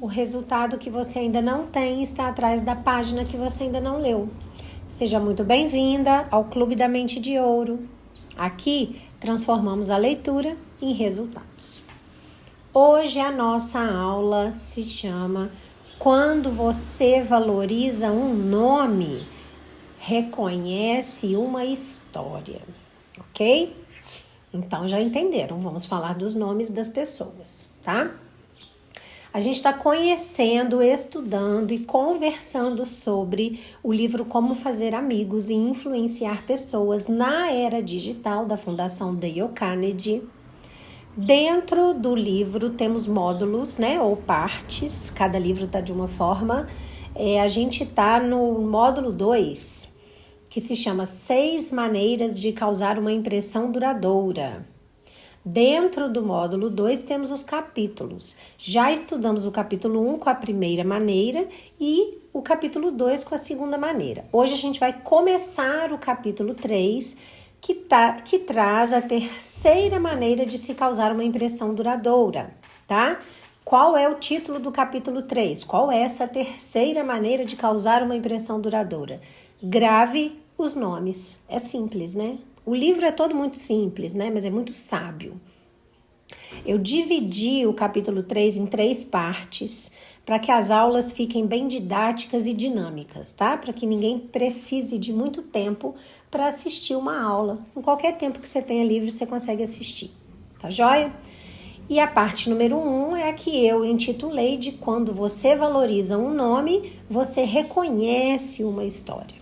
o resultado que você ainda não tem está atrás da página que você ainda não leu. Seja muito bem-vinda ao Clube da Mente de Ouro. Aqui transformamos a leitura em resultados. Hoje a nossa aula se chama Quando você valoriza um nome, reconhece uma história, ok? Então já entenderam, vamos falar dos nomes das pessoas, tá? A gente está conhecendo, estudando e conversando sobre o livro Como Fazer Amigos e Influenciar Pessoas na Era Digital, da Fundação Dale Carnegie. Dentro do livro temos módulos, né, ou partes, cada livro está de uma forma. A gente está no módulo 2, que se chama 6 maneiras de causar uma impressão duradoura. Dentro do módulo 2 temos os capítulos. Já estudamos o capítulo 1 com a primeira maneira e o capítulo 2 com a segunda maneira. Hoje a gente vai começar o capítulo 3, que traz a terceira maneira de se causar uma impressão duradoura, tá? Qual é o título do capítulo 3? Qual é essa terceira maneira de causar uma impressão duradoura? Grave os nomes. É simples, né? O livro é todo muito simples, né? Mas é muito sábio. Eu dividi o capítulo 3 em 3 partes para que as aulas fiquem bem didáticas e dinâmicas, tá? Para que ninguém precise de muito tempo para assistir uma aula. Em qualquer tempo que você tenha livre, você consegue assistir. Tá joia? E a parte número 1 é a que eu intitulei de Quando você valoriza um nome, você reconhece uma história.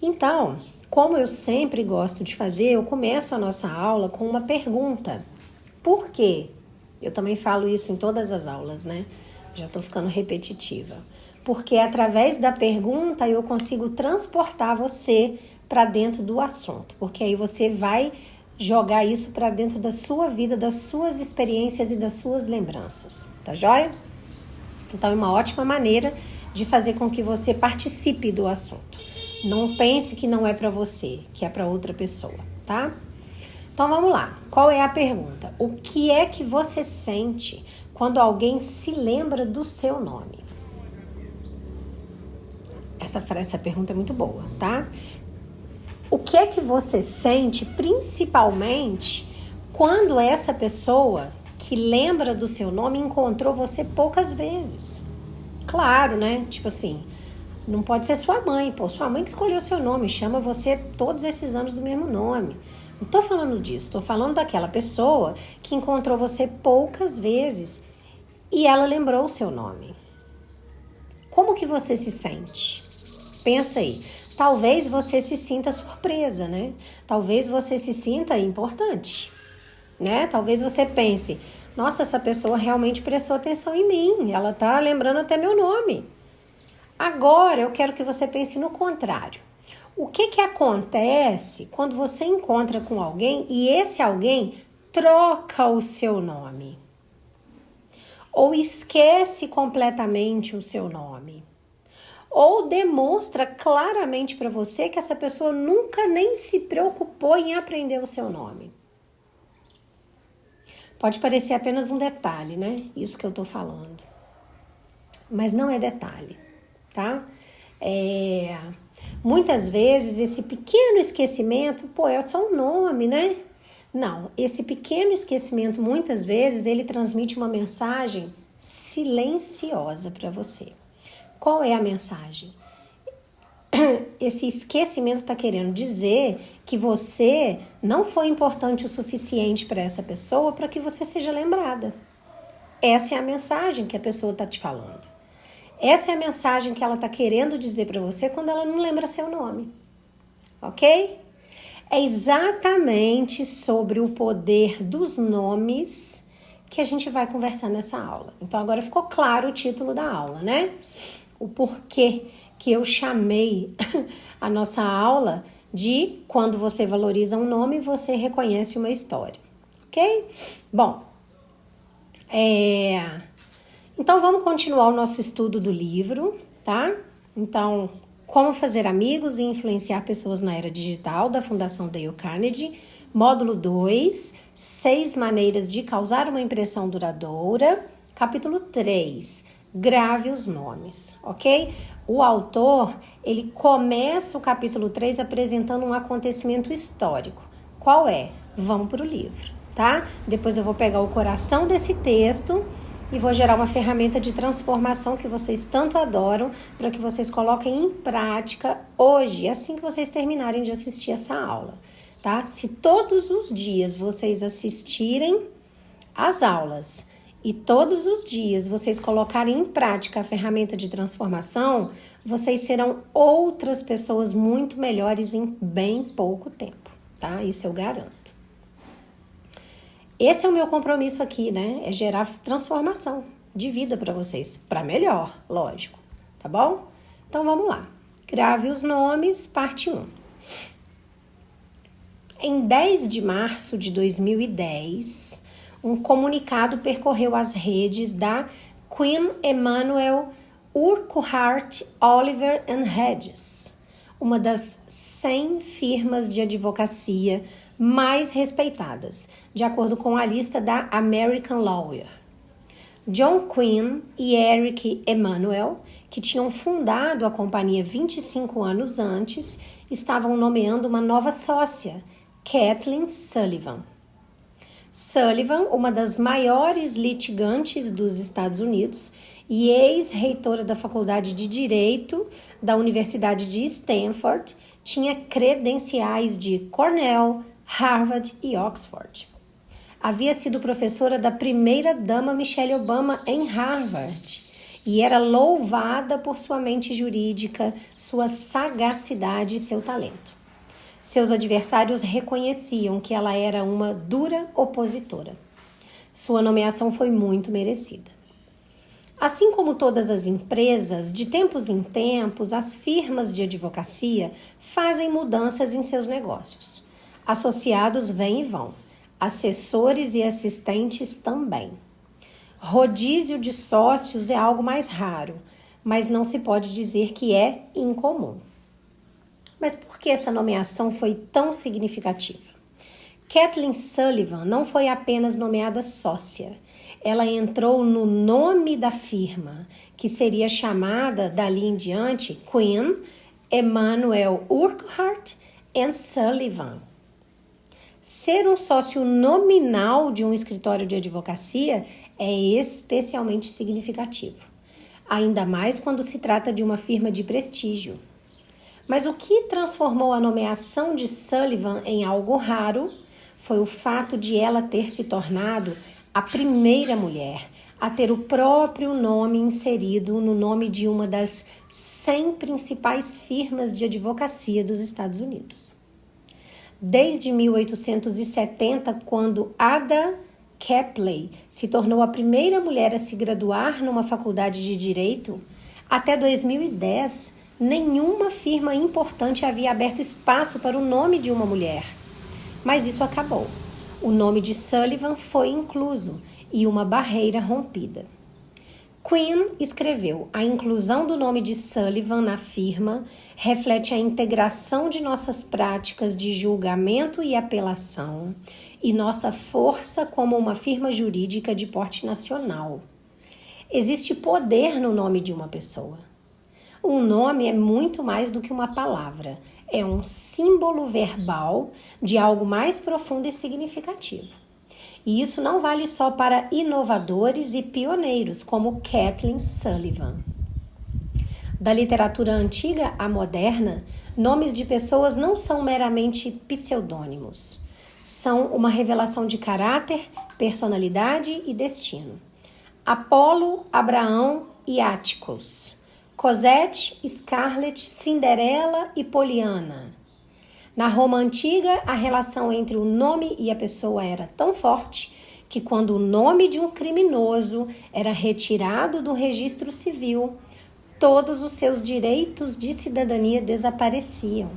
Então, como eu sempre gosto de fazer, eu começo a nossa aula com uma pergunta. Por quê? Eu também falo isso em todas as aulas, né? Já estou ficando repetitiva. Porque através da pergunta eu consigo transportar você para dentro do assunto. Porque aí você vai jogar isso para dentro da sua vida, das suas experiências e das suas lembranças. Tá joia? Então é uma ótima maneira de fazer com que você participe do assunto. Não pense que não é para você, que é para outra pessoa, tá? Então vamos lá. Qual é a pergunta? O que é que você sente quando alguém se lembra do seu nome? Essa pergunta é muito boa, tá? O que é que você sente principalmente quando essa pessoa que lembra do seu nome encontrou você poucas vezes? Claro, né? Tipo assim, não pode ser sua mãe, sua mãe que escolheu seu nome, chama você todos esses anos do mesmo nome. Não tô falando disso, tô falando daquela pessoa que encontrou você poucas vezes e ela lembrou o seu nome. Como que você se sente? Pensa aí. Talvez você se sinta surpresa, né? Talvez você se sinta importante, né? Talvez você pense, nossa, essa pessoa realmente prestou atenção em mim, ela tá lembrando até meu nome. Agora eu quero que você pense no contrário. O que acontece quando você encontra com alguém e esse alguém troca o seu nome? Ou esquece completamente o seu nome? Ou demonstra claramente para você que essa pessoa nunca nem se preocupou em aprender o seu nome? Pode parecer apenas um detalhe, né? Isso que eu tô falando. Mas não é detalhe, tá? Muitas vezes esse pequeno esquecimento, é só um nome, né? Não, esse pequeno esquecimento muitas vezes ele transmite uma mensagem silenciosa para você. Qual é a mensagem? Esse esquecimento está querendo dizer que você não foi importante o suficiente para essa pessoa para que você seja lembrada. Essa é a mensagem que a pessoa está te falando. Essa é a mensagem que ela está querendo dizer para você quando ela não lembra seu nome, ok? É exatamente sobre o poder dos nomes que a gente vai conversar nessa aula. Então agora ficou claro o título da aula, né? O porquê que eu chamei a nossa aula de Quando você valoriza um nome, você reconhece uma história, ok? Bom, então vamos continuar o nosso estudo do livro, tá? Então, Como Fazer Amigos e Influenciar Pessoas na Era Digital, da Fundação Dale Carnegie. Módulo 2, 6 maneiras de causar uma impressão duradoura. Capítulo 3, grave os nomes, ok? O autor, ele começa o capítulo 3 apresentando um acontecimento histórico. Qual é? Vamos para o livro, tá? Depois eu vou pegar o coração desse texto e vou gerar uma ferramenta de transformação que vocês tanto adoram para que vocês coloquem em prática hoje, assim que vocês terminarem de assistir essa aula, tá? Se todos os dias vocês assistirem às aulas e todos os dias vocês colocarem em prática a ferramenta de transformação, vocês serão outras pessoas muito melhores em bem pouco tempo, tá? Isso eu garanto. Esse é o meu compromisso aqui, né? É gerar transformação de vida para vocês, para melhor, lógico, tá bom? Então vamos lá. Grave os nomes, parte 1. Em 10 de março de 2010, um comunicado percorreu as redes da Queen Emanuel Urquhart Oliver and Hedges, uma das 100 firmas de advocacia mais respeitadas, de acordo com a lista da American Lawyer. John Quinn e Eric Emanuel, que tinham fundado a companhia 25 anos antes, estavam nomeando uma nova sócia, Kathleen Sullivan. Sullivan, uma das maiores litigantes dos Estados Unidos e ex-reitora da Faculdade de Direito da Universidade de Stanford, tinha credenciais de Cornell, Harvard e Oxford. Havia sido professora da primeira-dama Michelle Obama em Harvard e era louvada por sua mente jurídica, sua sagacidade e seu talento. Seus adversários reconheciam que ela era uma dura opositora. Sua nomeação foi muito merecida. Assim como todas as empresas, de tempos em tempos, as firmas de advocacia fazem mudanças em seus negócios. Associados vêm e vão, assessores e assistentes também. Rodízio de sócios é algo mais raro, mas não se pode dizer que é incomum. Mas por que essa nomeação foi tão significativa? Kathleen Sullivan não foi apenas nomeada sócia, ela entrou no nome da firma, que seria chamada dali em diante Queen Emanuel Urquhart and Sullivan. Ser um sócio nominal de um escritório de advocacia é especialmente significativo, ainda mais quando se trata de uma firma de prestígio. Mas o que transformou a nomeação de Sullivan em algo raro foi o fato de ela ter se tornado a primeira mulher a ter o próprio nome inserido no nome de uma das 100 principais firmas de advocacia dos Estados Unidos. Desde 1870, quando Ada Kepley se tornou a primeira mulher a se graduar numa faculdade de direito, até 2010, nenhuma firma importante havia aberto espaço para o nome de uma mulher. Mas isso acabou. O nome de Sullivan foi incluso e uma barreira rompida. Quinn escreveu: a inclusão do nome de Sullivan na firma reflete a integração de nossas práticas de julgamento e apelação e nossa força como uma firma jurídica de porte nacional. Existe poder no nome de uma pessoa. Um nome é muito mais do que uma palavra, é um símbolo verbal de algo mais profundo e significativo. E isso não vale só para inovadores e pioneiros, como Kathleen Sullivan. Da literatura antiga à moderna, nomes de pessoas não são meramente pseudônimos. São uma revelação de caráter, personalidade e destino. Apolo, Abraão e Áticos. Cosette, Scarlett, Cinderela e Poliana. Na Roma Antiga, a relação entre o nome e a pessoa era tão forte que quando o nome de um criminoso era retirado do registro civil, todos os seus direitos de cidadania desapareciam.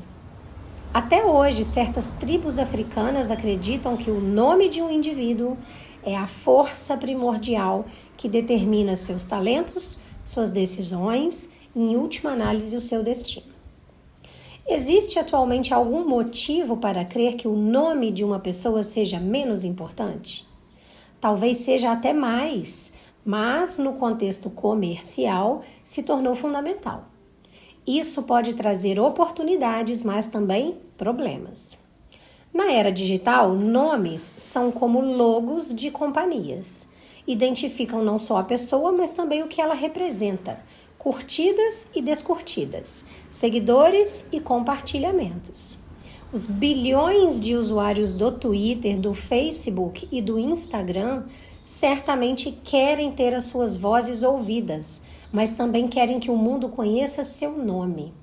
Até hoje, certas tribos africanas acreditam que o nome de um indivíduo é a força primordial que determina seus talentos, suas decisões e, em última análise, o seu destino. Existe atualmente algum motivo para crer que o nome de uma pessoa seja menos importante? Talvez seja até mais, mas no contexto comercial se tornou fundamental. Isso pode trazer oportunidades, mas também problemas. Na era digital, nomes são como logos de companhias. Identificam não só a pessoa, mas também o que ela representa. Curtidas e descurtidas, seguidores e compartilhamentos. Os bilhões de usuários do Twitter, do Facebook e do Instagram certamente querem ter as suas vozes ouvidas, mas também querem que o mundo conheça seu nome.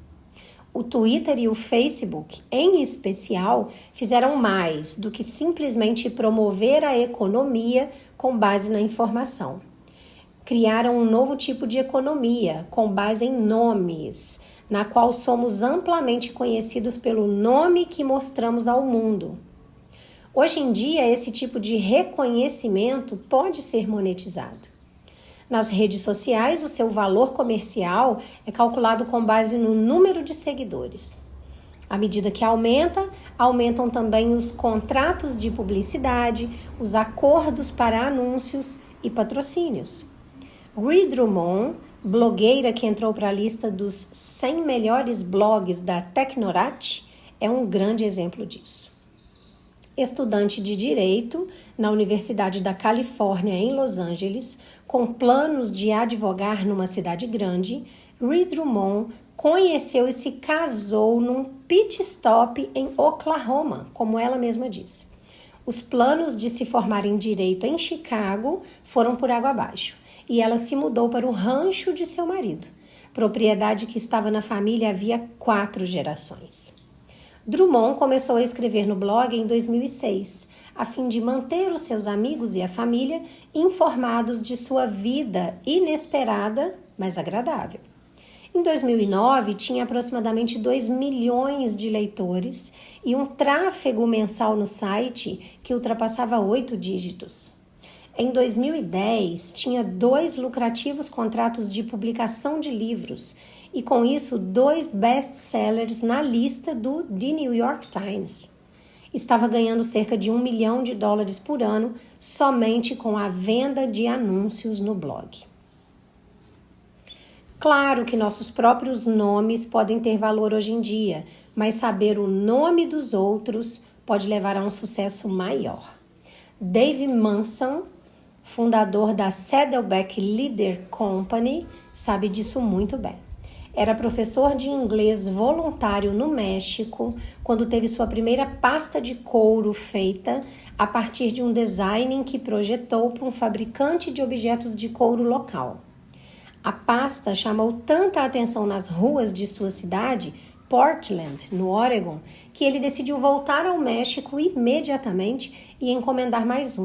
O Twitter e o Facebook, em especial, fizeram mais do que simplesmente promover a economia com base na informação. Criaram um novo tipo de economia com base em nomes, na qual somos amplamente conhecidos pelo nome que mostramos ao mundo. Hoje em dia, esse tipo de reconhecimento pode ser monetizado. Nas redes sociais, o seu valor comercial é calculado com base no número de seguidores. À medida que aumentam também os contratos de publicidade, os acordos para anúncios e patrocínios. Ree Drummond, blogueira que entrou para a lista dos 100 melhores blogs da Technorat, é um grande exemplo disso. Estudante de Direito na Universidade da Califórnia, em Los Angeles, com planos de advogar numa cidade grande, Ree Drummond conheceu e se casou num pit stop em Oklahoma, como ela mesma disse. Os planos de se formar em Direito em Chicago foram por água abaixo e ela se mudou para o rancho de seu marido, propriedade que estava na família havia 4 gerações. Drummond começou a escrever no blog em 2006, a fim de manter os seus amigos e a família informados de sua vida inesperada, mas agradável. Em 2009, tinha aproximadamente 2 milhões de leitores e um tráfego mensal no site que ultrapassava 8 dígitos. Em 2010, tinha 2 lucrativos contratos de publicação de livros e, com isso, 2 best-sellers na lista do The New York Times. Estava ganhando cerca de $1 milhão por ano somente com a venda de anúncios no blog. Claro que nossos próprios nomes podem ter valor hoje em dia, mas saber o nome dos outros pode levar a um sucesso maior. Dave Manson, fundador da Saddleback Leather Company, sabe disso muito bem. Era professor de inglês voluntário no México quando teve sua primeira pasta de couro feita a partir de um design que projetou para um fabricante de objetos de couro local. A pasta chamou tanta atenção nas ruas de sua cidade, Portland, no Oregon, que ele decidiu voltar ao México imediatamente e encomendar mais.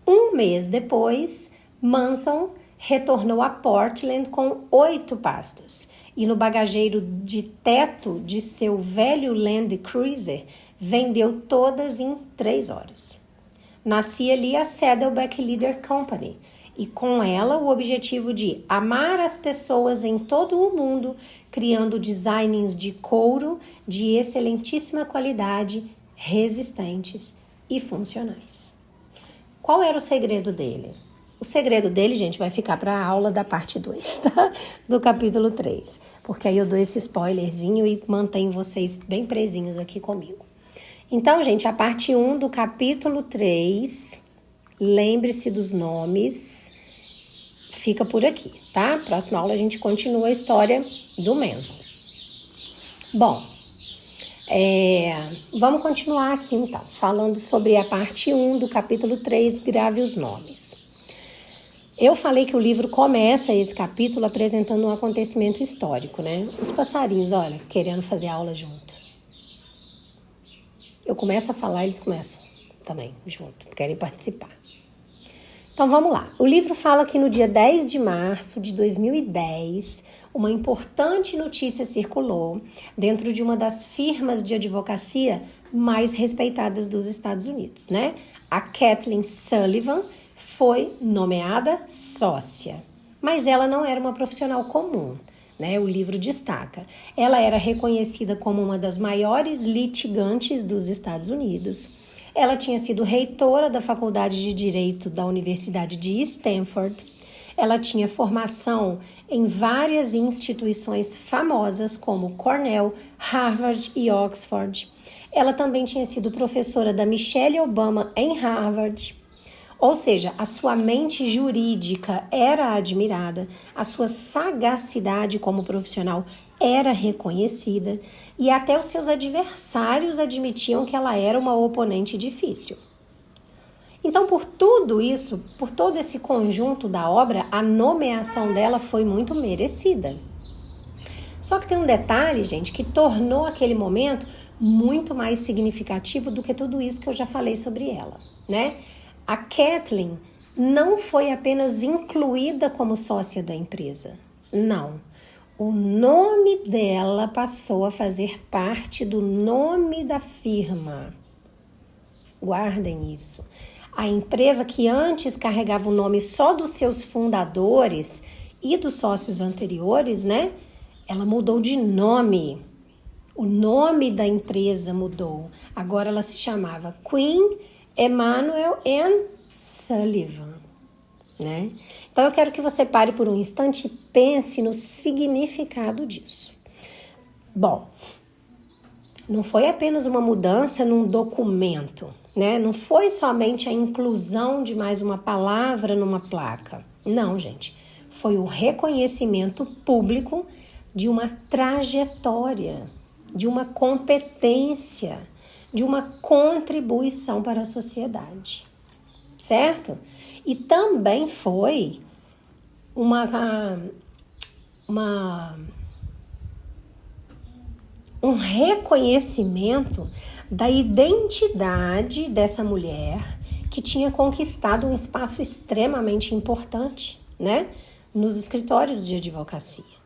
Um mês depois, Manson retornou a Portland com 8 pastas e no bagageiro de teto de seu velho Land Cruiser vendeu todas em 3 horas. Nascia ali a Saddleback Leather Company e com ela o objetivo de amar as pessoas em todo o mundo, criando designs de couro de excelentíssima qualidade, resistentes e funcionais. Qual era o segredo dele? O segredo dele, gente, vai ficar para a aula da parte 2, tá? Do capítulo 3, porque aí eu dou esse spoilerzinho e mantenho vocês bem presinhos aqui comigo. Então, gente, a parte 1 do capítulo 3, lembre-se dos nomes, fica por aqui, tá? Próxima aula a gente continua a história do Manson. Bom, vamos continuar aqui então, falando sobre a parte 1 do capítulo 3, grave os nomes. Eu falei que o livro começa esse capítulo apresentando um acontecimento histórico, né? Os passarinhos, olha, querendo fazer aula junto. Eu começo a falar, eles começam também junto, querem participar. Então vamos lá. O livro fala que no dia 10 de março de 2010, uma importante notícia circulou dentro de uma das firmas de advocacia mais respeitadas dos Estados Unidos, né? A Kathleen Sullivan foi nomeada sócia, mas ela não era uma profissional comum, né? O livro destaca. Ela era reconhecida como uma das maiores litigantes dos Estados Unidos. Ela tinha sido reitora da Faculdade de Direito da Universidade de Stanford. Ela tinha formação em várias instituições famosas como Cornell, Harvard e Oxford. Ela também tinha sido professora da Michelle Obama em Harvard. Ou seja, a sua mente jurídica era admirada, a sua sagacidade como profissional era reconhecida e até os seus adversários admitiam que ela era uma oponente difícil. Então, por tudo isso, por todo esse conjunto da obra, a nomeação dela foi muito merecida. Só que tem um detalhe, gente, que tornou aquele momento muito mais significativo do que tudo isso que eu já falei sobre ela, né? A Kathleen não foi apenas incluída como sócia da empresa, não. O nome dela passou a fazer parte do nome da firma. Guardem isso. A empresa que antes carregava o nome só dos seus fundadores e dos sócios anteriores, né? Ela mudou de nome. O nome da empresa mudou. Agora ela se chamava Queen Emanuel and Sullivan, né? Então eu quero que você pare por um instante e pense no significado disso. Bom, não foi apenas uma mudança num documento, né? Não foi somente a inclusão de mais uma palavra numa placa. Não, gente. Foi o reconhecimento público de uma trajetória, de uma competência, de uma contribuição para a sociedade, certo? E também foi um reconhecimento da identidade dessa mulher que tinha conquistado um espaço extremamente importante, né, nos escritórios de advocacia.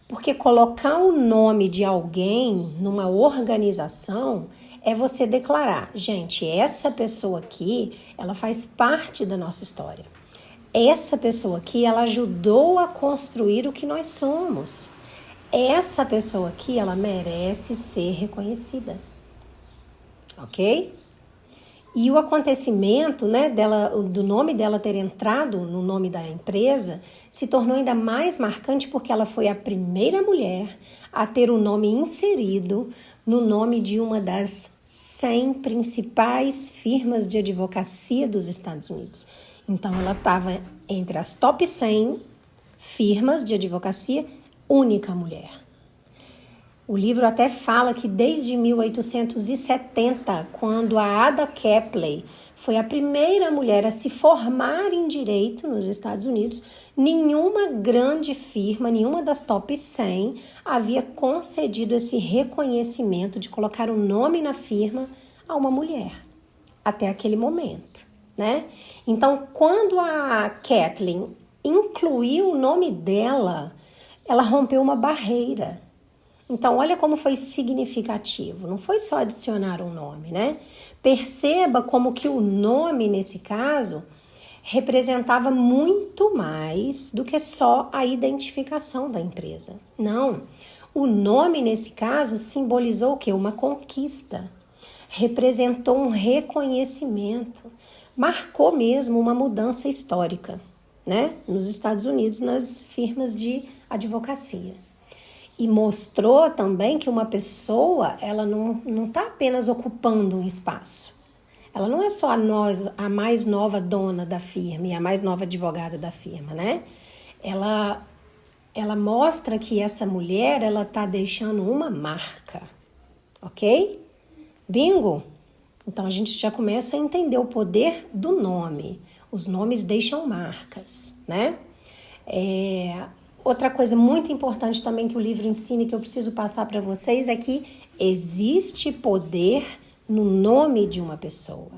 Porque colocar o nome de alguém numa organização é você declarar, gente, essa pessoa aqui, ela faz parte da nossa história. Essa pessoa aqui, ela ajudou a construir o que nós somos. Essa pessoa aqui, ela merece ser reconhecida. Ok? E o acontecimento, né, do nome dela ter entrado no nome da empresa se tornou ainda mais marcante porque ela foi a primeira mulher a ter o nome inserido no nome de uma das 100 principais firmas de advocacia dos Estados Unidos. Então, ela estava entre as top 100 firmas de advocacia, única mulher. O livro até fala que desde 1870, quando a Ada Kepley foi a primeira mulher a se formar em direito nos Estados Unidos, nenhuma grande firma, nenhuma das top 100 havia concedido esse reconhecimento de colocar o nome na firma a uma mulher, até aquele momento, né? Então, quando a Kathleen incluiu o nome dela, ela rompeu uma barreira. Então, olha como foi significativo. Não foi só adicionar um nome, né? Perceba como que o nome, nesse caso, representava muito mais do que só a identificação da empresa. Não. O nome, nesse caso, simbolizou o quê? Uma conquista. Representou um reconhecimento. Marcou mesmo uma mudança histórica, né? Nos Estados Unidos, nas firmas de advocacia. E mostrou também que uma pessoa, ela não está apenas ocupando um espaço. Ela não é só a mais nova dona da firma e a mais nova advogada da firma, né? Ela mostra que essa mulher, ela está deixando uma marca, ok? Bingo? Então, a gente já começa a entender o poder do nome. Os nomes deixam marcas, né? Outra coisa muito importante também que o livro ensina e que eu preciso passar para vocês é que existe poder no nome de uma pessoa,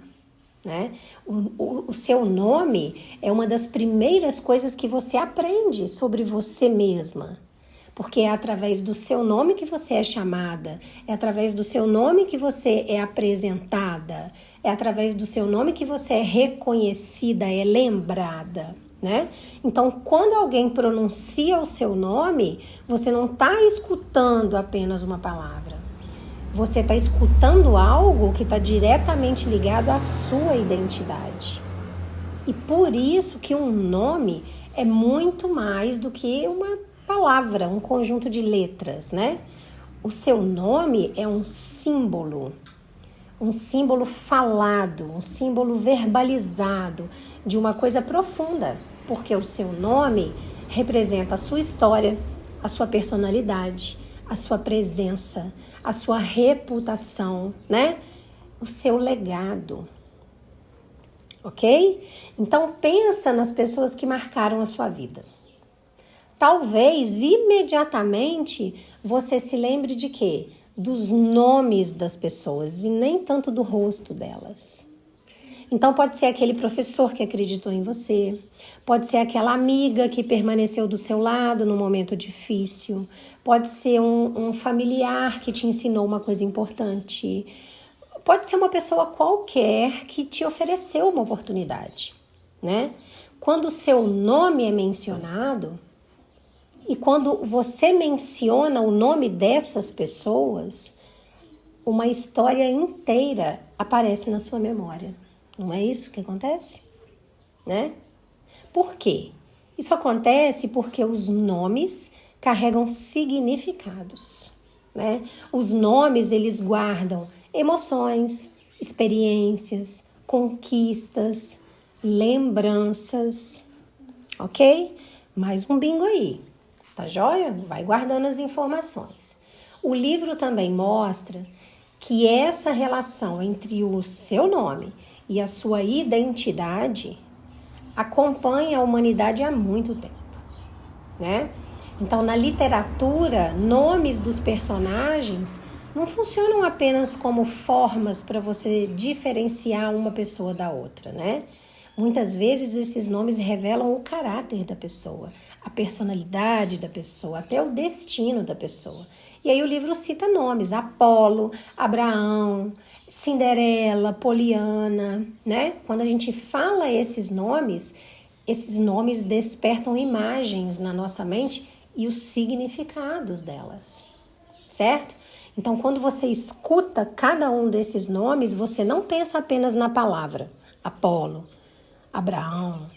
né? O seu nome é uma das primeiras coisas que você aprende sobre você mesma, porque é através do seu nome que você é chamada, é através do seu nome que você é apresentada, é através do seu nome que você é reconhecida, é lembrada, né? Então, quando alguém pronuncia o seu nome, você não está escutando apenas uma palavra. você está escutando algo que está diretamente ligado à sua identidade. E por isso que um nome é muito mais do que uma palavra, um conjunto de letras, né? O seu nome é um símbolo falado, um símbolo verbalizado de uma coisa profunda, porque o seu nome representa a sua história, a sua personalidade, a sua presença, a sua reputação, né? O seu legado. Ok? Então pensa nas pessoas que marcaram a sua vida. Talvez imediatamente você se lembre de quê? Dos nomes das pessoas e nem tanto do rosto delas. Então pode ser aquele professor que acreditou em você, pode ser aquela amiga que permaneceu do seu lado no momento difícil, pode ser um familiar que te ensinou uma coisa importante, pode ser uma pessoa qualquer que te ofereceu uma oportunidade, né? Quando o seu nome é mencionado e quando você menciona o nome dessas pessoas, uma história inteira aparece na sua memória. Não é isso que acontece? Né? Por quê? Isso acontece porque os nomes carregam significados, né? Os nomes, eles guardam emoções, experiências, conquistas, lembranças, ok? Mais um bingo aí, tá joia? Vai guardando as informações. O livro também mostra que essa relação entre o seu nome e a sua identidade acompanha a humanidade há muito tempo, né? Então, na literatura, nomes dos personagens não funcionam apenas como formas para você diferenciar uma pessoa da outra, né? Muitas vezes esses nomes revelam o caráter da pessoa, a personalidade da pessoa, até o destino da pessoa. E aí o livro cita nomes: Apolo, Abraão, Cinderela, Poliana, né? Quando a gente fala esses nomes despertam imagens na nossa mente e os significados delas, certo? Então, quando você escuta cada um desses nomes, você não pensa apenas na palavra Apolo, Abraão,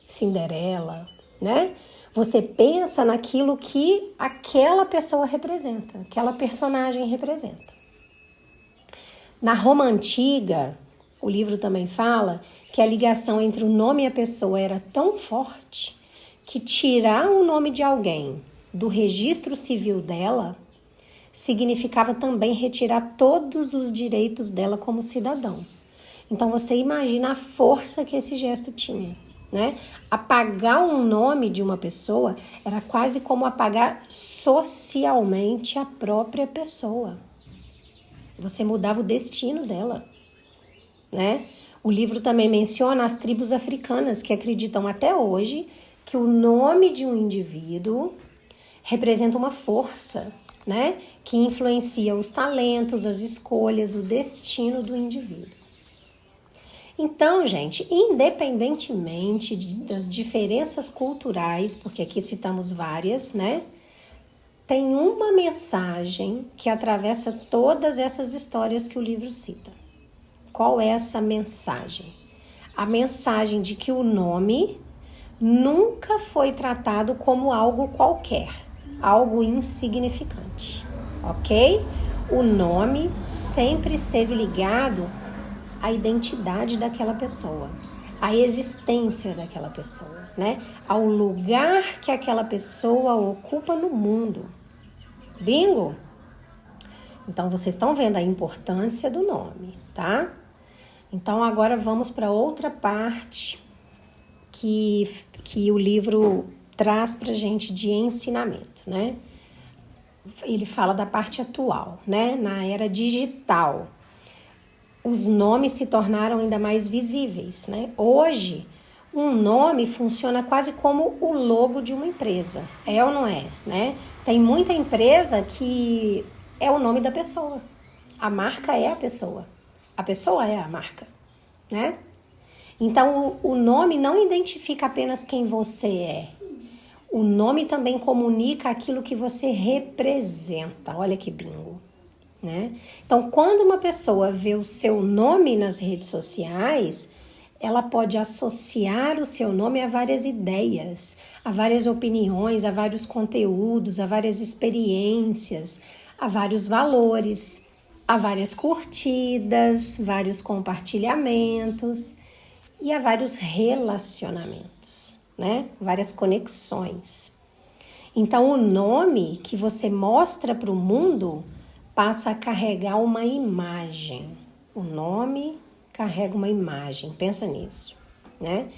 Cinderela, né? Você pensa naquilo que aquela pessoa representa, aquela personagem representa. Na Roma Antiga, o livro também fala que a ligação entre o nome e a pessoa era tão forte que tirar o nome de alguém do registro civil dela significava também retirar todos os direitos dela como cidadão. Então você imagina a força que esse gesto tinha, né? Apagar um nome de uma pessoa era quase como apagar socialmente a própria pessoa. Você mudava o destino dela, né? O livro também menciona as tribos africanas que acreditam até hoje que o nome de um indivíduo representa uma força, né? Que influencia os talentos, as escolhas, o destino do indivíduo. Então, gente, independentemente das diferenças culturais, porque aqui citamos várias, né? Tem uma mensagem que atravessa todas essas histórias que o livro cita. Qual é essa mensagem? A mensagem de que o nome nunca foi tratado como algo qualquer, algo insignificante, ok? O nome sempre esteve ligado à identidade daquela pessoa, à existência daquela pessoa, né? Ao lugar que aquela pessoa ocupa no mundo. Bingo? Então, vocês estão vendo a importância do nome, tá? Então, agora vamos para outra parte que o livro traz pra gente de ensinamento, né? Ele fala da parte atual, né? Na era digital, os nomes se tornaram ainda mais visíveis, né? Hoje, um nome funciona quase como o logo de uma empresa, é ou não é, né? Tem muita empresa que é o nome da pessoa, a marca é a pessoa é a marca, né? Então, o nome não identifica apenas quem você é, o nome também comunica aquilo que você representa, olha que bingo. né? Então, quando uma pessoa vê o seu nome nas redes sociais, ela pode associar o seu nome a várias ideias, a várias opiniões, a vários conteúdos, a várias experiências, a vários valores, a várias curtidas, vários compartilhamentos e a vários relacionamentos, né? Várias conexões. Então, o nome que você mostra para o mundo passa a carregar uma imagem. O nome carrega uma imagem, pensa nisso, né?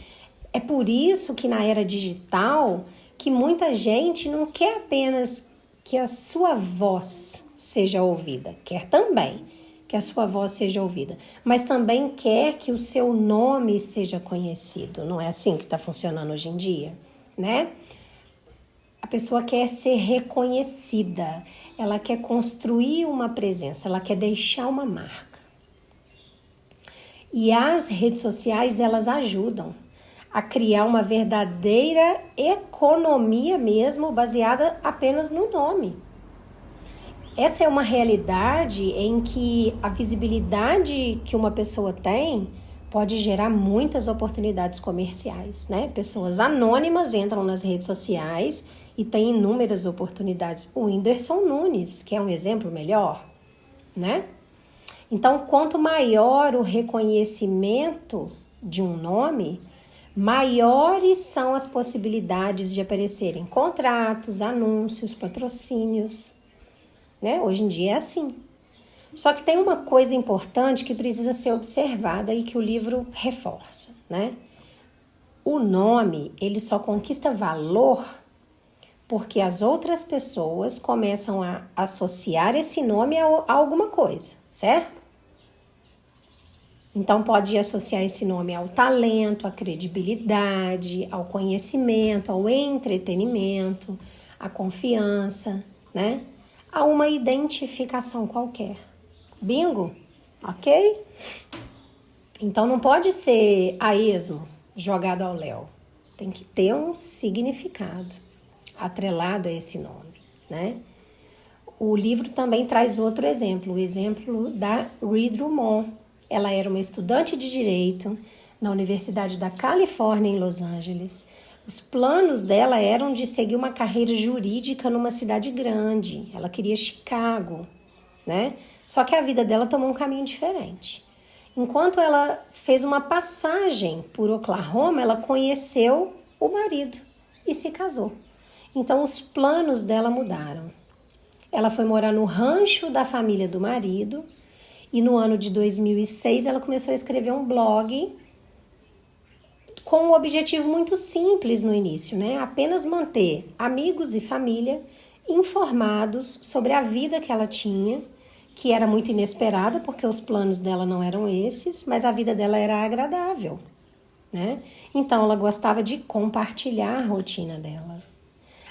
É por isso que na era digital, que muita gente não quer apenas que a sua voz seja ouvida, quer também que a sua voz seja ouvida, mas também quer que o seu nome seja conhecido. Não é assim que está funcionando hoje em dia, né? A pessoa quer ser reconhecida, ela quer construir uma presença, ela quer deixar uma marca. E as redes sociais, elas ajudam a criar uma verdadeira economia mesmo, baseada apenas no nome. Essa é uma realidade em que a visibilidade que uma pessoa tem pode gerar muitas oportunidades comerciais, né? Pessoas anônimas entram nas redes sociais e têm inúmeras oportunidades. O Whindersson Nunes, que é um exemplo melhor, né? Então, quanto maior o reconhecimento de um nome, maiores são as possibilidades de aparecerem contratos, anúncios, patrocínios, né? Hoje em dia é assim. Só que tem uma coisa importante que precisa ser observada e que o livro reforça, né? O nome, ele só conquista valor porque as outras pessoas começam a associar esse nome a alguma coisa, certo? Então, pode associar esse nome ao talento, à credibilidade, ao conhecimento, ao entretenimento, à confiança, né? A uma identificação qualquer. Bingo? Ok? Então, não pode ser a esmo, jogado ao léu. Tem que ter um significado atrelado a esse nome, né? O livro também traz outro exemplo, o exemplo da Ree Drummond. Ela era uma estudante de Direito na Universidade da Califórnia, em Los Angeles. Os planos dela eram de seguir uma carreira jurídica numa cidade grande. Ela queria Chicago, né? Só que a vida dela tomou um caminho diferente. Enquanto ela fez uma passagem por Oklahoma, ela conheceu o marido e se casou. Então, os planos dela mudaram. Ela foi morar no rancho da família do marido e no ano de 2006 ela começou a escrever um blog com um objetivo muito simples no início, né? Apenas manter amigos e família informados sobre a vida que ela tinha, que era muito inesperada porque os planos dela não eram esses, mas a vida dela era agradável, né? Então, ela gostava de compartilhar a rotina dela,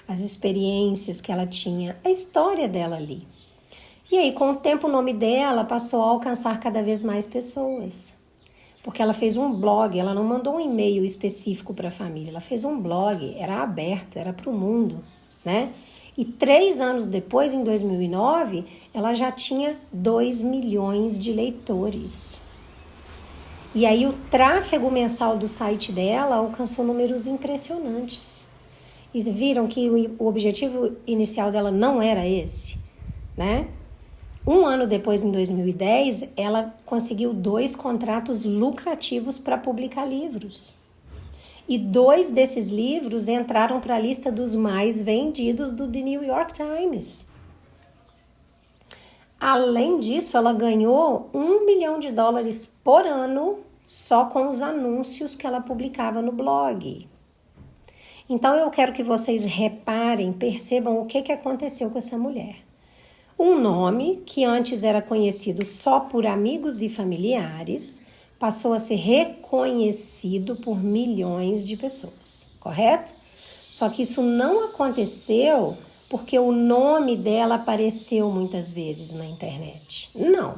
as experiências que ela tinha, a história dela ali. E aí, com o tempo, o nome dela passou a alcançar cada vez mais pessoas. Porque ela fez um blog, ela não mandou um e-mail específico para a família, ela fez um blog, era aberto, era para o mundo, né? E 3 anos depois, em 2009, ela já tinha 2 milhões de leitores. E aí, o tráfego mensal do site dela alcançou números impressionantes. E viram que o objetivo inicial dela não era esse, né? 1 ano depois, em 2010, ela conseguiu 2 contratos lucrativos para publicar livros. E 2 desses livros entraram para a lista dos mais vendidos do The New York Times. Além disso, ela ganhou $1 milhão por ano só com os anúncios que ela publicava no blog. Então, eu quero que vocês reparem, percebam o que aconteceu com essa mulher. Um nome que antes era conhecido só por amigos e familiares passou a ser reconhecido por milhões de pessoas, correto? Só que isso não aconteceu porque o nome dela apareceu muitas vezes na internet. Não.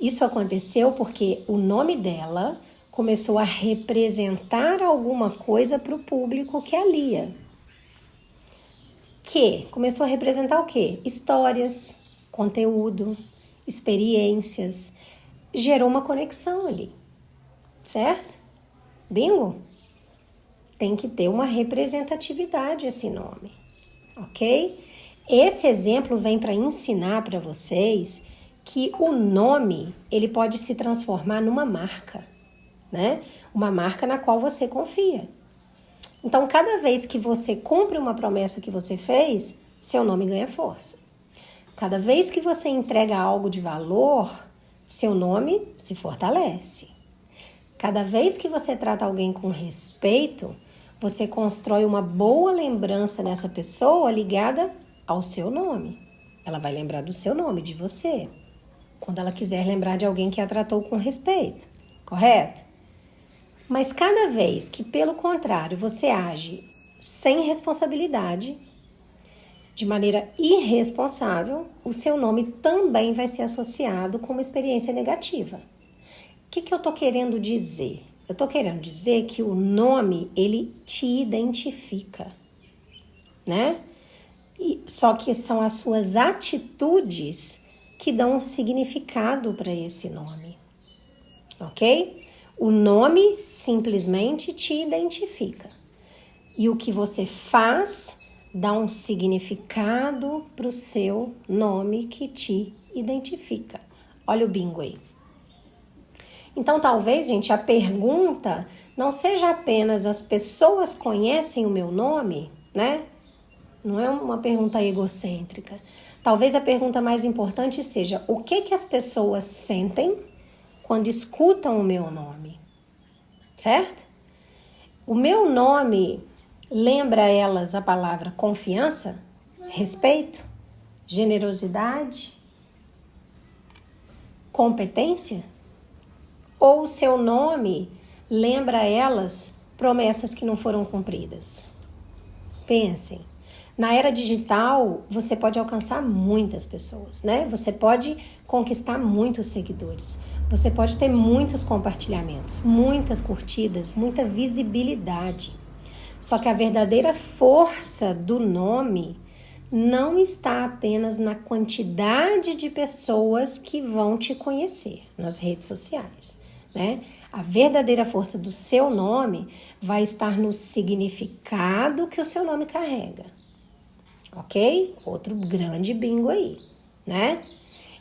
Isso aconteceu porque o nome dela começou a representar alguma coisa para o público que a lia. Que começou a representar o quê? Histórias, conteúdo, experiências, gerou uma conexão ali, certo? Bingo? Tem que ter uma representatividade esse nome, ok? Esse exemplo vem para ensinar para vocês que o nome, ele pode se transformar numa marca, né? Uma marca na qual você confia. Então, cada vez que você cumpre uma promessa que você fez, seu nome ganha força. Cada vez que você entrega algo de valor, seu nome se fortalece. Cada vez que você trata alguém com respeito, você constrói uma boa lembrança nessa pessoa ligada ao seu nome. Ela vai lembrar do seu nome, de você, quando ela quiser lembrar de alguém que a tratou com respeito, correto? Mas cada vez que, pelo contrário, você age sem responsabilidade, de maneira irresponsável, o seu nome também vai ser associado com uma experiência negativa. O que eu estou querendo dizer? Eu estou querendo dizer que o nome, ele te identifica, né? Só que são as suas atitudes que dão um significado para esse nome, ok? O nome simplesmente te identifica. E o que você faz dá um significado para o seu nome que te identifica. Olha o bingo aí. Então, talvez, gente, a pergunta não seja apenas as pessoas conhecem o meu nome, né? Não é uma pergunta egocêntrica. Talvez a pergunta mais importante seja o que as pessoas sentem quando escutam o meu nome, certo? O meu nome lembra elas a palavra confiança, respeito, generosidade, competência? Ou o seu nome lembra elas promessas que não foram cumpridas? Pensem. Na era digital, você pode alcançar muitas pessoas, né? Você pode conquistar muitos seguidores. Você pode ter muitos compartilhamentos, muitas curtidas, muita visibilidade. Só que a verdadeira força do nome não está apenas na quantidade de pessoas que vão te conhecer nas redes sociais, né? A verdadeira força do seu nome vai estar no significado que o seu nome carrega. Ok? Outro grande bingo aí, né?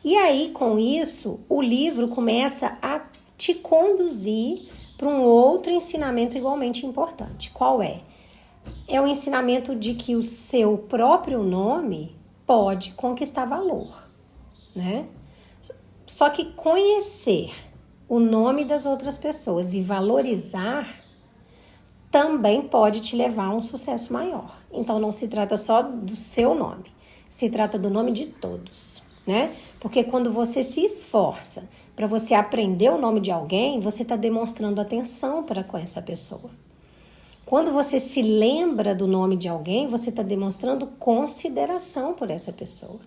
E aí, com isso, o livro começa a te conduzir para um outro ensinamento igualmente importante. Qual é? É o ensinamento de que o seu próprio nome pode conquistar valor, né? Só que conhecer o nome das outras pessoas e valorizar também pode te levar a um sucesso maior. Então, não se trata só do seu nome, se trata do nome de todos, né? Porque quando você se esforça para você aprender o nome de alguém, você está demonstrando atenção para com essa pessoa. Quando você se lembra do nome de alguém, você está demonstrando consideração por essa pessoa.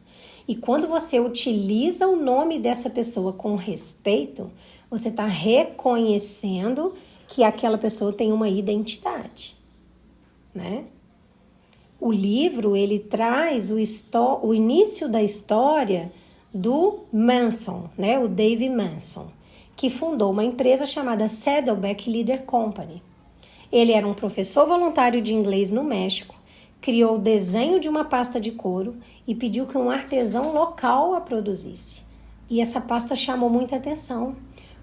E quando você utiliza o nome dessa pessoa com respeito, você está reconhecendo que aquela pessoa tem uma identidade, né? O livro, ele traz o início da história do Manson, né? O Dave Manson, que fundou uma empresa chamada Saddleback Leather Company. Ele era um professor voluntário de inglês no México, criou o desenho de uma pasta de couro e pediu que um artesão local a produzisse. E essa pasta chamou muita atenção.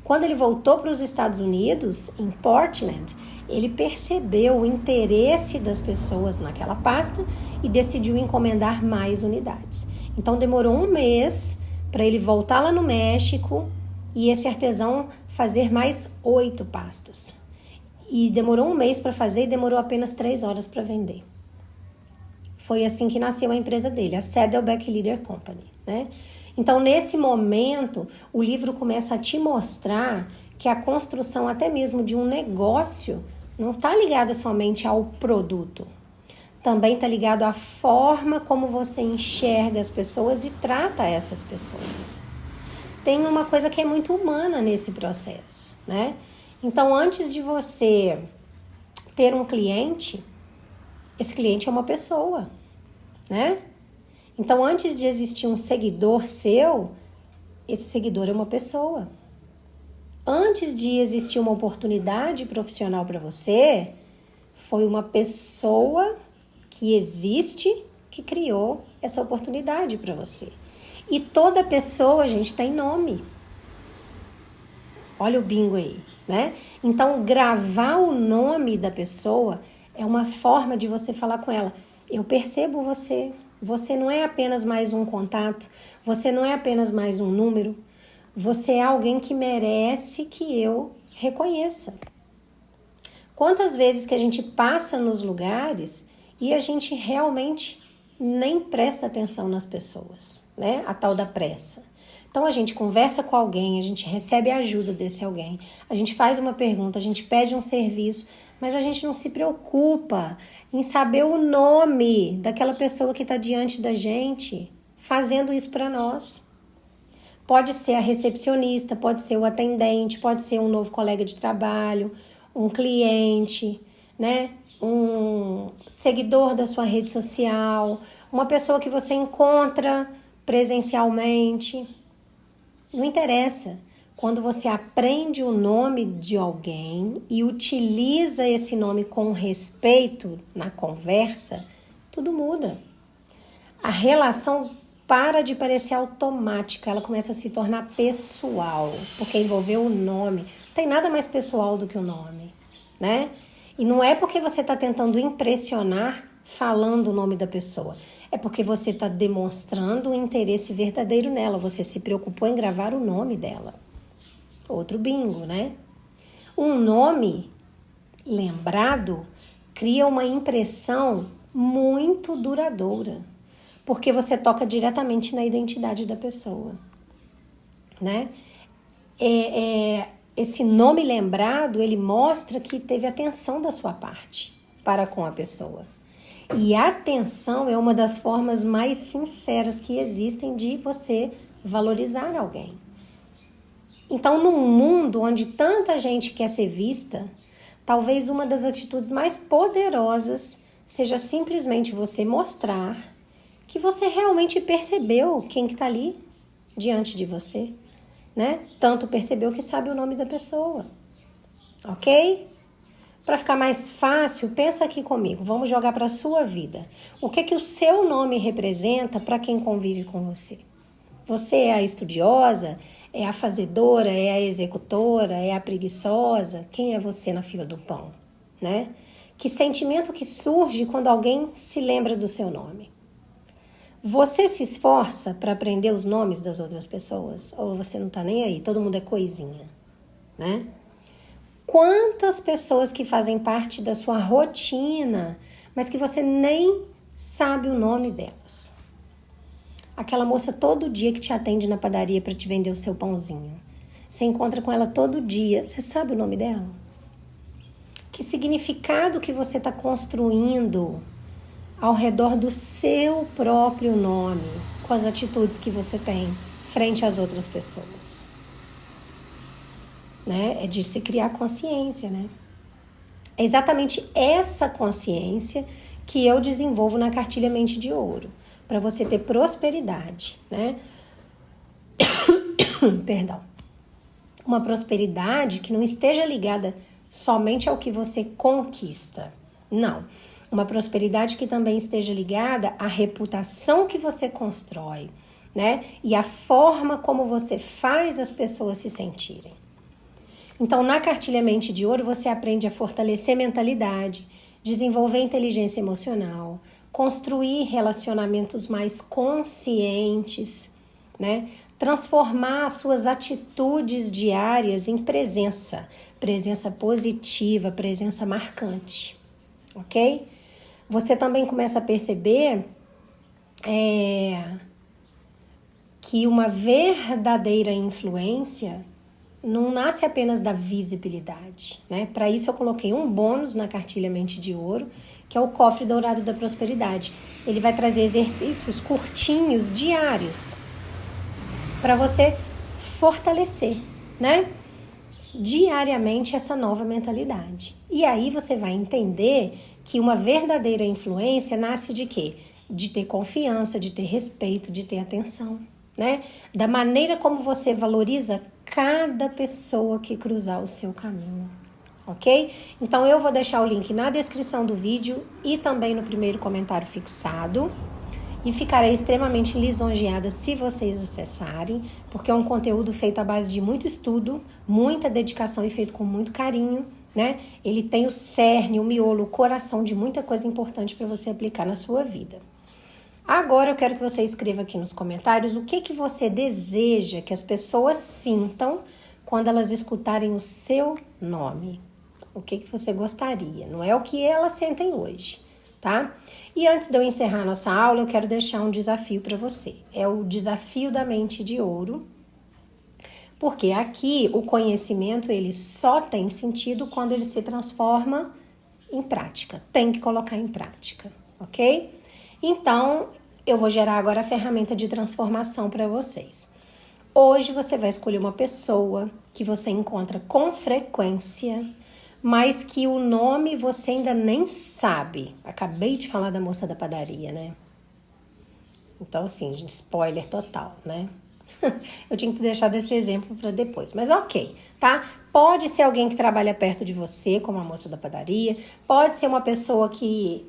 Quando ele voltou para os Estados Unidos, em Portland, ele percebeu o interesse das pessoas naquela pasta e decidiu encomendar mais unidades. Então demorou um mês para ele voltar lá no México e esse artesão fazer mais 8 pastas. E demorou um mês para fazer e demorou apenas 3 horas para vender. Foi assim que nasceu a empresa dele, a Saddleback Leather Company, né? Então, nesse momento, o livro começa a te mostrar que a construção até mesmo de um negócio não está ligada somente ao produto. Também está ligado à forma como você enxerga as pessoas e trata essas pessoas. Tem uma coisa que é muito humana nesse processo, né? Então, antes de você ter um cliente, esse cliente é uma pessoa, né? Então, antes de existir um seguidor seu, esse seguidor é uma pessoa. Antes de existir uma oportunidade profissional para você, foi uma pessoa que existe que criou essa oportunidade para você. E toda pessoa, gente, tem nome. Olha o bingo aí, né? Então, gravar o nome da pessoa é uma forma de você falar com ela. Eu percebo você. Você não é apenas mais um contato. Você não é apenas mais um número. Você é alguém que merece que eu reconheça. Quantas vezes que a gente passa nos lugares e a gente realmente nem presta atenção nas pessoas, né? A tal da pressa. Então a gente conversa com alguém, a gente recebe a ajuda desse alguém, a gente faz uma pergunta, a gente pede um serviço, mas a gente não se preocupa em saber o nome daquela pessoa que está diante da gente fazendo isso para nós. Pode ser a recepcionista, pode ser o atendente, pode ser um novo colega de trabalho, um cliente, né? Um seguidor da sua rede social, uma pessoa que você encontra presencialmente. Não interessa. Quando você aprende o nome de alguém e utiliza esse nome com respeito na conversa, tudo muda. A relação para de parecer automática, ela começa a se tornar pessoal, porque envolveu o nome. Não tem nada mais pessoal do que o nome, né? E não é porque você está tentando impressionar falando o nome da pessoa. É porque você está demonstrando um interesse verdadeiro nela. Você se preocupou em gravar o nome dela. Outro bingo, né? Um nome lembrado cria uma impressão muito duradoura. Porque você toca diretamente na identidade da pessoa, né? Esse nome lembrado, ele mostra que teve atenção da sua parte para com a pessoa. E a atenção é uma das formas mais sinceras que existem de você valorizar alguém. Então, num mundo onde tanta gente quer ser vista, talvez uma das atitudes mais poderosas seja simplesmente você mostrar que você realmente percebeu quem que tá ali diante de você, né? Tanto percebeu que sabe o nome da pessoa, ok? Para ficar mais fácil, pensa aqui comigo, vamos jogar para a sua vida. O que o seu nome representa para quem convive com você? Você é a estudiosa? É a fazedora? É a executora? É a preguiçosa? Quem é você na fila do pão, né? Que sentimento que surge quando alguém se lembra do seu nome? Você se esforça para aprender os nomes das outras pessoas? Ou você não tá nem aí? Todo mundo é coisinha, né? Quantas pessoas que fazem parte da sua rotina, mas que você nem sabe o nome delas? Aquela moça todo dia que te atende na padaria para te vender o seu pãozinho. Você encontra com ela todo dia. Você sabe o nome dela? Que significado que você está construindo ao redor do seu próprio nome, com as atitudes que você tem frente às outras pessoas, né? É de se criar consciência, né? É exatamente essa consciência que eu desenvolvo na cartilha Mente de Ouro, para você ter prosperidade, né? Perdão. Uma prosperidade que não esteja ligada somente ao que você conquista. Não. Uma prosperidade que também esteja ligada à reputação que você constrói, né? E à forma como você faz as pessoas se sentirem. Então, na cartilha Mente de Ouro, você aprende a fortalecer mentalidade, desenvolver inteligência emocional, construir relacionamentos mais conscientes, né? Transformar as suas atitudes diárias em presença positiva, presença marcante, ok? Você também começa a perceber que uma verdadeira influência não nasce apenas da visibilidade, né? Para isso eu coloquei um bônus na cartilha Mente de Ouro, que é o cofre dourado da prosperidade. Ele vai trazer exercícios curtinhos, diários, para você fortalecer, né? Diariamente essa nova mentalidade. E aí você vai entender que uma verdadeira influência nasce de quê? De ter confiança, de ter respeito, de ter atenção, né? Da maneira como você valoriza cada pessoa que cruzar o seu caminho, ok? Então eu vou deixar o link na descrição do vídeo e também no primeiro comentário fixado. E ficarei extremamente lisonjeada se vocês acessarem, porque é um conteúdo feito à base de muito estudo, muita dedicação e feito com muito carinho, né? Ele tem o cerne, o miolo, o coração de muita coisa importante para você aplicar na sua vida. Agora eu quero que você escreva aqui nos comentários o que você deseja que as pessoas sintam quando elas escutarem o seu nome. O que você gostaria, não é o que elas sentem hoje, tá? E antes de eu encerrar a nossa aula, eu quero deixar um desafio para você. É o desafio da mente de ouro, porque aqui o conhecimento ele só tem sentido quando ele se transforma em prática. Tem que colocar em prática, ok? Então, eu vou gerar agora a ferramenta de transformação para vocês. Hoje você vai escolher uma pessoa que você encontra com frequência, mas que o nome você ainda nem sabe. Acabei de falar da moça da padaria, né? Então, assim, gente, spoiler total, né? Eu tinha que deixar desse exemplo para depois, mas ok, tá? Pode ser alguém que trabalha perto de você, como a moça da padaria. Pode ser uma pessoa que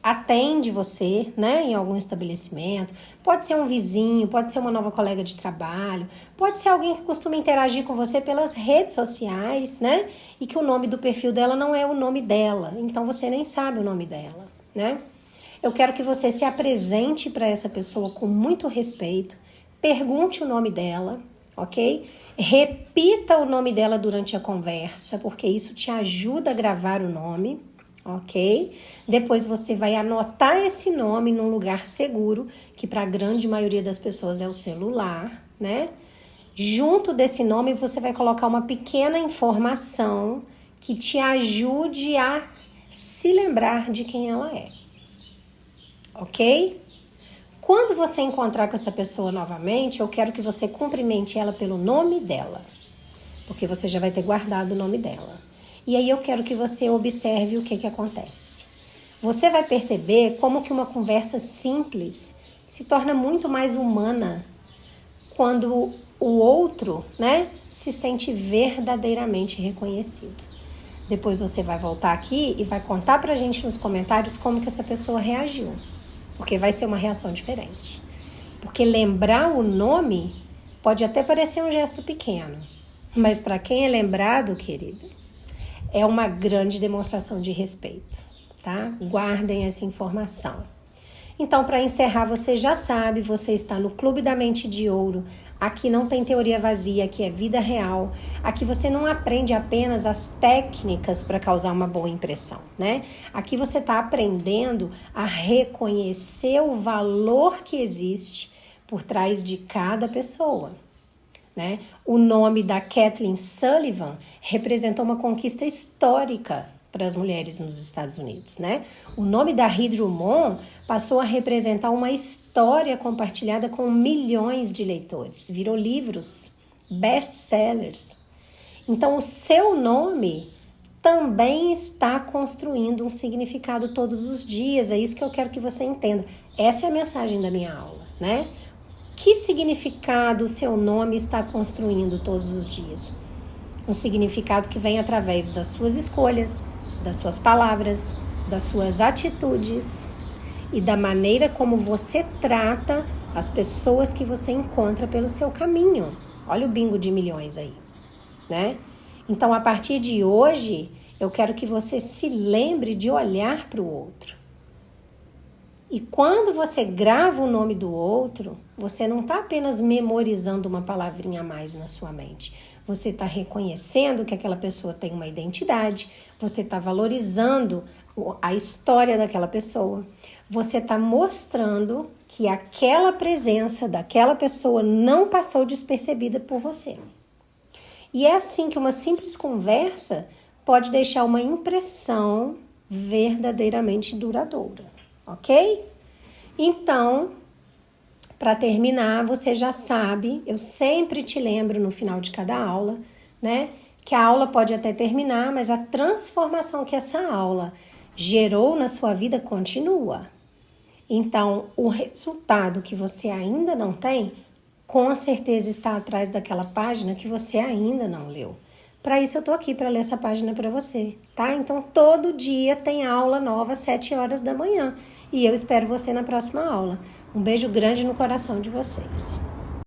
atende você, né, em algum estabelecimento, pode ser um vizinho, pode ser uma nova colega de trabalho, pode ser alguém que costuma interagir com você pelas redes sociais, né, e que o nome do perfil dela não é o nome dela, então você nem sabe o nome dela, né. Eu quero que você se apresente para essa pessoa com muito respeito, pergunte o nome dela, ok? Repita o nome dela durante a conversa, porque isso te ajuda a gravar o nome, ok? Depois você vai anotar esse nome num lugar seguro, que para a grande maioria das pessoas é o celular, né? Junto desse nome você vai colocar uma pequena informação que te ajude a se lembrar de quem ela é, ok? Quando você encontrar com essa pessoa novamente, eu quero que você cumprimente ela pelo nome dela, porque você já vai ter guardado o nome dela. E aí eu quero que você observe o que acontece. Você vai perceber como que uma conversa simples se torna muito mais humana quando o outro, né, se sente verdadeiramente reconhecido. Depois você vai voltar aqui e vai contar pra gente nos comentários como que essa pessoa reagiu. Porque vai ser uma reação diferente. Porque lembrar o nome pode até parecer um gesto pequeno, mas para quem é lembrado, querido, é uma grande demonstração de respeito, tá? Guardem essa informação. Então, para encerrar, você já sabe, você está no Clube da Mente de Ouro. Aqui não tem teoria vazia, aqui é vida real. Aqui você não aprende apenas as técnicas para causar uma boa impressão, né? Aqui você está aprendendo a reconhecer o valor que existe por trás de cada pessoa, né? O nome da Kathleen Sullivan representou uma conquista histórica para as mulheres nos Estados Unidos, né? O nome da Heidi Drummond passou a representar uma história compartilhada com milhões de leitores, virou livros, best-sellers. Então, o seu nome também está construindo um significado todos os dias, é isso que eu quero que você entenda. Essa é a mensagem da minha aula, né? Que significado o seu nome está construindo todos os dias? Um significado que vem através das suas escolhas, das suas palavras, das suas atitudes e da maneira como você trata as pessoas que você encontra pelo seu caminho. Olha o bingo de milhões aí, né? Então, a partir de hoje, eu quero que você se lembre de olhar para o outro. E quando você grava o nome do outro, você não está apenas memorizando uma palavrinha a mais na sua mente. Você está reconhecendo que aquela pessoa tem uma identidade, você está valorizando a história daquela pessoa, você está mostrando que aquela presença daquela pessoa não passou despercebida por você. E é assim que uma simples conversa pode deixar uma impressão verdadeiramente duradoura, ok? Então, para terminar, você já sabe, eu sempre te lembro no final de cada aula, né? Que a aula pode até terminar, mas a transformação que essa aula gerou na sua vida continua. Então, o resultado que você ainda não tem, com certeza está atrás daquela página que você ainda não leu. Para isso eu tô aqui para ler essa página para você, tá? Então todo dia tem aula nova às 7 horas da manhã e eu espero você na próxima aula. Um beijo grande no coração de vocês.